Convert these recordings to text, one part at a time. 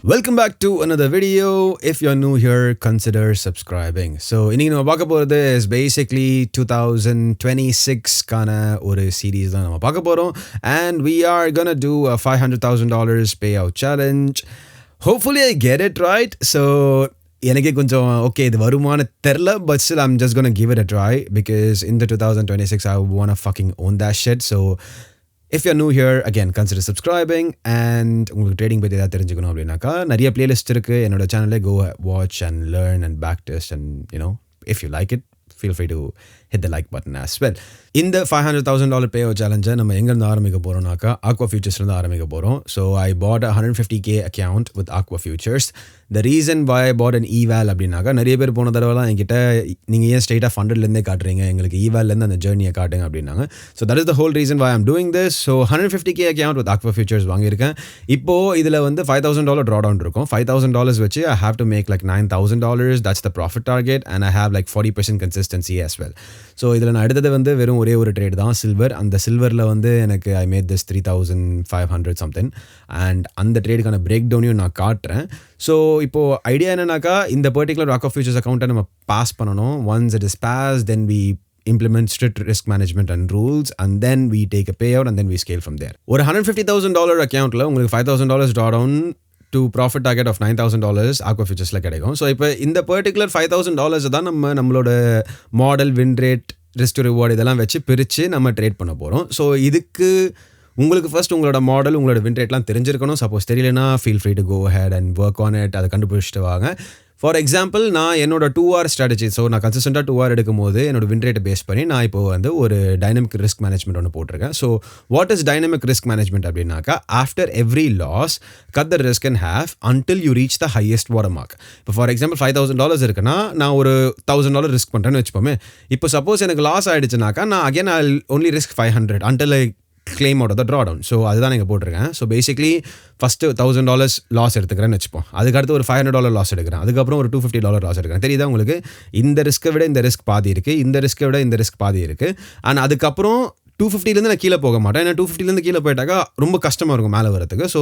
Welcome back to another video. If you're new here, consider subscribing. So, இன்னைக்கு நம்ம பார்க்க போகிறது is basically 2026 கான ஒரு series தான் நம்ம பார்க்க போகிறோம். And we are gonna do a $500,000 payout challenge. Hopefully I get it right. So, எனக்கே கொஞ்சம் ஓகே இது வருமானு தெரில, but still I'm just gonna give it a try because in the 2026 I wanna fucking own that shit. So, if you're new here, again, consider subscribing. And உங்களுக்கு trading பற்றி ஏதாவது தெரிஞ்சுக்கணும் அப்படின்னாக்கா நிறைய பிளேலிஸ்ட் இருக்குது என்னோட சேனலில். Go watch and learn and backtest and if you like it, feel free to hit the like button as well. இந்த $500,000 payout challenge நம்ம எங்கேருந்து ஆரம்பிக்க போகிறோம்னாக்கா Aqua Futuresலேருந்து ஆரம்பிக்க போகிறோம். So I bought a 150K account with Aqua Futures. The reason why I bought an eval அப்படின்னாக்கா நிறைய பேர் போன தடவைலாம் என்கிட்ட நீங்கள் ஏன் ஸ்ட்ரெயிட்டாக ஃபண்டட்லேருந்தே காட்டுறீங்க, எங்களுக்கு evalலேருந்து அந்த ஜேர்னியை காட்டுங்க அப்படின்னாங்க. So that is the whole reason why I'm doing this. So 150K account with Aqua Futures வாங்கியிருக்கேன். இப்போது இதில் வந்து $5,000 drawdown இருக்கும். $5,000 வச்சு I have to make like $9,000. That's the profit target and I have like 40% consistency as well. So இதில் நான் எடுத்தது வந்து வெறும் ஒரே ஒரு ட்ரேட் தான், சில்வர். அந்த சில்வரில் வந்து எனக்கு I made this 3,500 something. And அந்த ட்ரேடுக்கான பிரேக் டவுனையும் நான் காட்டுறேன். ஸோ இப்போது ஐடியா என்னன்னாக்கா இந்த பர்டிகுலர் Aqua Futures அக்கௌண்ட்டை நம்ம பாஸ் பண்ணணும். Once it is pass, then we implement strict risk management and rules, and then we take a payout and then we scale from there. ஒரு $150,000 அக்கௌண்ட்டில் உங்களுக்கு $5,000 drawdown to profit target of $9,000 Aqua Futuresல கிடைக்கும். So இப்போ இந்த particular $5,000 தான் நம்மளோட model, win rate, risk to reward இதெல்லாம் வச்சு பிரித்து நம்ம ட்ரேட் பண்ண போகிறோம். ஸோ இதுக்கு உங்களுக்கு ஃபர்ஸ்ட் உங்களோட மாடல், உங்களோட வின் ரேட்லாம் தெரிஞ்சிருக்கணும். சப்போஸ் தெரியலனா feel free to go ahead and work on it. அதை கண்டுபிடிச்சிட்டு வாங்க. ஃபார் எக்ஸாம்பிள், நான் என்னோட 2R ஸ்ட்ராட்டஜி, ஸோ நான் கன்சிஸ்டண்ட்டாக 2R எடுக்கும் போது என்னோட வின் ரேட்டை பேஸ் பண்ணி நான் இப்போ வந்து ஒரு டைனமிக் ரிஸ்க் மேனேஜ்மெண்ட் ஒன்று போட்டிருக்கேன். So what is dynamic risk management அப்படின்னாக்கா, after every loss cut the risk and have until you reach the highest water mark. இப்போ ஃபார் எக்ஸாம்பிள் $5,000 இருக்குன்னா நான் ஒரு $1,000 ரிஸ்க் பண்ணுறேன்னு வச்சுப்போமே. இப்போ சப்போஸ் எனக்கு லாஸ் ஆகிடுச்சுனாக்கா நான் again I only risk 500 until I claim out of the drawdown. So அதுதான் நீங்கள் போட்டிருக்கேன். ஸோ பேசிக்லி ஃபஸ்ட்டு $1,000 லாஸ் எடுத்துக்கிறேன்னு வச்சுப்போம். அதுக்கடுத்து ஒரு $500 லாஸ் எடுக்கிறேன். அதுக்கப்புறம் ஒரு $250 லாஸ் எடுக்கிறேன். தெரியுதா உங்களுக்கு? இந்த ரிஸ்க்கை விட இந்த ரிஸ்க் பாதி இருக்குது, இந்த ரிஸ்க்கை விட இந்த ரிஸ்க் பாதி இருக்குது. அண்ட் அதுக்கப்புறம் 250லேருந்து நான் கீழே போக மாட்டேன். ஏன்னா 250லேருந்து கீழே போயிட்டாக்கா ரொம்ப கஷ்டமாக இருக்கும் மேலே வரதுக்கு. So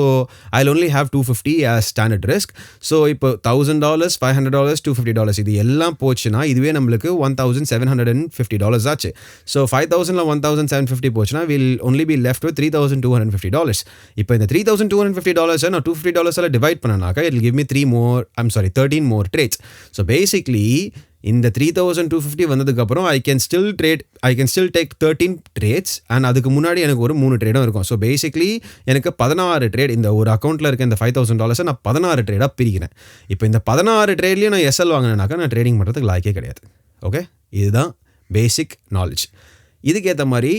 I only have 250 as standard risk. So இப்போ $1,000, $500, $250 இது எல்லாம் போச்சுன்னா இதுவே நம்மளுக்கு $1,750 ஆச்சு. ஸோ 5,000ல் 1,750 போச்சுன்னா will only be left with $3,250. இப்போ இந்த $3,250 நான் $250 டிவைட் பண்ணனாக்கா it will give me 13 more trades. So basically இந்த 3,250 வந்ததுக்கப்புறம் I can still take 13 trades. And அதுக்கு முன்னாடி எனக்கு ஒரு 3 ட்ரேடும் இருக்கும். ஸோ பேசிக்லி எனக்கு 16 ட்ரேட், இந்த ஒரு அக்கௌண்ட்டில் இருக்க இந்த $5,000 நான் 16 ட்ரேடாக பிரிக்கிறேன். இப்போ இந்த 16 ட்ரேட்லேயும் நான் எஸ்எல் வாங்கினேனாக்கா நான் ட்ரேடிங் பண்ணுறதுக்கு லாய்க்கே கிடையாது. ஓகே, இதுதான் பேசிக் நாலேஜ். இதுக்கேற்ற மாதிரி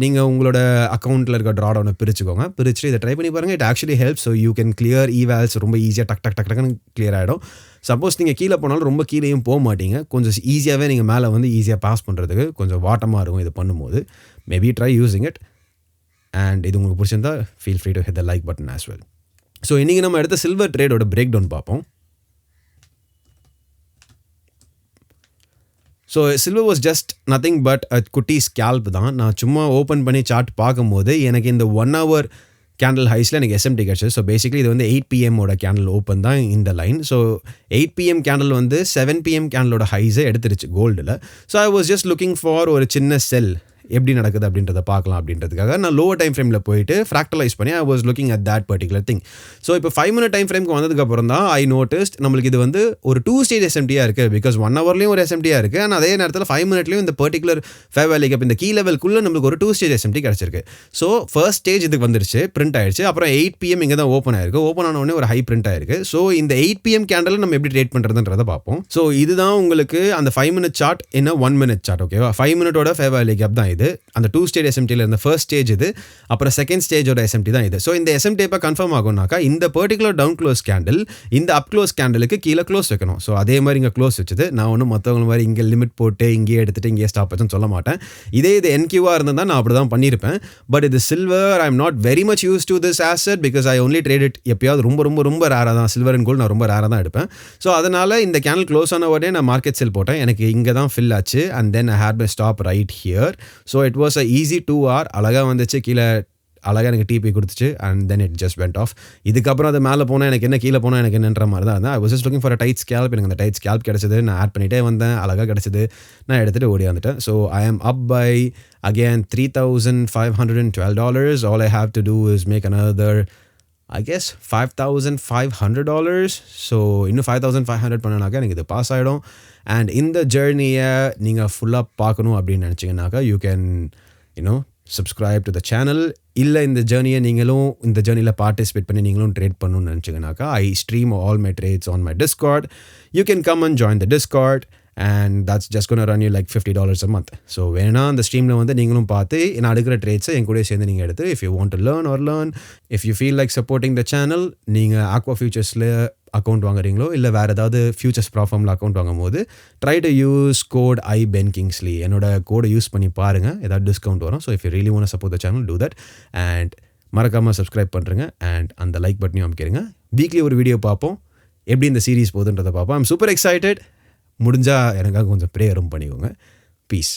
நீங்கள் உங்களோட அக்கௌண்ட்டில் இருக்க ட்ராடவுனை பிரிச்சுக்கோங்க. பிரிச்சுட்டு இதை ட்ரை பண்ணி பாருங்கள். It actually help. So you can clear evils ரொம்ப ஈஸியாக டக்குன்னு கிளியர் ஆகிடும். சப்போஸ் நீங்கள் கீழே போனாலும் ரொம்ப கீழேயும் போக மாட்டீங்க. கொஞ்சம் ஈஸியாகவே நீங்கள் மேலே வந்து ஈஸியாக பாஸ் பண்ணுறதுக்கு கொஞ்சம் வாட்டமாக இருக்கும் இது பண்ணும்போது. Maybe try using it. And இது உங்களுக்கு பிடிச்சிருந்தா feel free to hit the like button as well. So இன்றைக்கி நம்ம எடுத்த சில்வர் ட்ரேடோட பிரேக் டவுன் பார்ப்போம். So silver was just nothing but a குட்டி ஸ்கேல்ப் தான். நான் சும்மா ஓப்பன் பண்ணி சார்ட் பார்க்கும்போது எனக்கு இந்த 1 hour கேண்டில் ஹைஸில் எனக்கு எஸ்எம்டி கிடச்சிது. ஸோ பேசிக்லி இது வந்து 8 PM கேண்டில் ஓப்பன் தான் இந்த லைன். ஸோ 8 PM கேண்டில் வந்து 7 PM கேண்டிலோட ஹைஸை எடுத்துருச்சு கோல்டில். So I was just looking for ஒரு சின்ன செல் எப்படி நடக்குது அப்படின்றத பார்க்கலாம் அப்படின்றதுக்காக நான் லோவர் டைம் ஃப்ரேமில் போயிட்டு ஃப்ராக்டலைஸ் பண்ணி I was looking at that particular thing. So இப்போ 5 minute டைம் ஃப்ரேம்க்கு வந்ததுக்கப்புறம் தான் ஐ நோட்டிஸ்ட் நம்மளுக்கு இது வந்து ஒரு 2 stage எஸ்எம்டியாக இருக்குது. பிகாஸ் 1 hourலேயும் ஒரு எஸ்எம்டியாக இருக்குது. ஆனால் அதே நேரத்தில் 5 minute இந்த பர்டிகுலர் ஃபேர் வேல்யூ கேப் இந்த கீ லெவலுக்குள்ளே நம்மளுக்கு ஒரு 2 stage எஸ்எம்டி கிடச்சிருக்கு. ஸோ ஃபர்ஸ்ட் ஸ்டேஜ் இதுக்கு வந்துருச்சு, பிரிண்ட் ஆயிடுச்சு. அப்புறம் 8 PM இங்கே தான் ஓப்பன் ஆயிருக்கு. ஓப்பன் ஆன உடனே ஒரு ஹை பிரிண்ட் ஆயிருக்கு. ஸோ இந்த 8 PM கேண்டில் நம்ம எப்படி ட்ரேட் பண்ணுறதுன்றதை பார்ப்போம். ஸோ இதுதான் உங்களுக்கு அந்த 5 minute சார்ட் என்ன 1 minute சார்ட். ஓகேவா? 5 minute ஃபேர் வேல்யூ கேப் தான் இது. அந்த 2 stage எஸ்எம்டியில் இருந்த ஃபர்ஸ்ட் ஸ்டேஜ் இது, அப்புறம் செகண்ட் ஸ்டேஜோட எஸ்எம்டி தான் இது. ஸோ இந்த எஸ்எம்டி எப்போ கன்ஃபார்ம் ஆகும்னாக்கா இந்த பர்டிகுலர் டவுன் க்ளோஸ் கேண்டில் இந்த அப் க்ளோஸ் கேண்டிலுக்கு கீழே க்ளோஸ் வைக்கணும். ஸோ அதே மாதிரி இங்கே க்ளோஸ் வச்சுது. நான் ஒன்றும் மற்றவங்க மாதிரி இங்கே லிமிட் போட்டு இங்கேயே எடுத்துகிட்டு இங்கேயே ஸ்டாப் வச்சுன்னு சொல்ல மாட்டேன். இது என்கியூவாக இருந்தால் நான் அப்படி தான் பண்ணியிருப்பேன். பட் இது silver I am not very much use to this asset because I only trade it எப்பயாவது ரொம்ப ரேராக தான். சில்வர் அண்ட் கோல்டு நான் ரொம்ப ரேராக தான் எடுப்பேன். ஸோ அதனால் இந்த கேண்டில் க்ளோஸ் ஆன உடனே நான் மார்க்கெட் செல் போட்டேன். எனக்கு இங்கே தான் ஃபில் ஆச்சு. And then I had my stop right here. So it was a easy 2 hour. அழகாக வந்துச்சு. கீழே அழகாக எனக்கு டிபி கொடுத்துச்சு and then it just went off. இதுக்கப்புறம் அது மேலே போனால் எனக்கு என்ன, கீழே போனால் எனக்கு என்னன்ற மாதிரி தான் இருந்தேன். I was just looking for a tight scalp. எனக்கு அந்த டைட் ஸ்கேல்ப் கிடச்சிது. நான் ஆட் பண்ணிகிட்டே வந்தேன், அழகாக கிடச்சிது. நான் எடுத்துகிட்டு ஓடி வந்துட்டேன். So I am up by again $3,512. All I have to do is make another I guess $5,500. So இன்னும் 5,500 பண்ணனாக்கா எனக்கு இது பாஸ் ஆகிடும். அண்ட் இந்த ஜேர்னியை நீங்கள் ஃபுல்லாக பார்க்கணும் அப்படின்னு நினச்சிங்கனாக்கா you can subscribe to the channel. இல்லை இந்த ஜேர்னியை நீங்களும் இந்த ஜேர்னியில் பார்ட்டிசிபேட் பண்ணி நீங்களும் ட்ரேட் பண்ணணும்னு நினச்சிங்கனாக்கா I stream all my trades on my Discord. You can come and join the Discord and that's just going to run you like $50 a month. So வேணா அந்த ஸ்ட்ரீமில் வந்து நீங்களும் பார்த்து நான் எடுக்கிற ட்ரேட்ஸை என் கூட சேர்ந்து நீங்கள் எடுத்து if you want to learn, if you feel like supporting the channel, நீங்கள் Aqua Futures-ல அக்கௌண்ட் வாங்குறீங்களோ இல்லை வேறு ஏதாவது ஃபியூச்சர்ஸ் ப்ராஃபார்மில் அக்கௌண்ட் வாங்கும் போது try to use code ibenkingsley. என்னோட கோடை யூஸ் பண்ணி பாருங்கள், ஏதாவது டிஸ்கவுண்ட் வரும். So if you really want support the channel do that. And மறக்காமல் சப்ஸ்கிரைப் பண்ணுறேங்க அண்ட் அந்த லைக் பட்டனையும் அமைக்கிறீங்க. வீக்லி ஒரு வீடியோ பார்ப்போம், எப்படி இந்த சீரீஸ் போகுதுன்றதை பார்ப்போம். I'm super excited. முடிஞ்சால் எனக்காக கொஞ்சம் ப்ரேயரும் பண்ணிக்கோங்க. பீஸ்.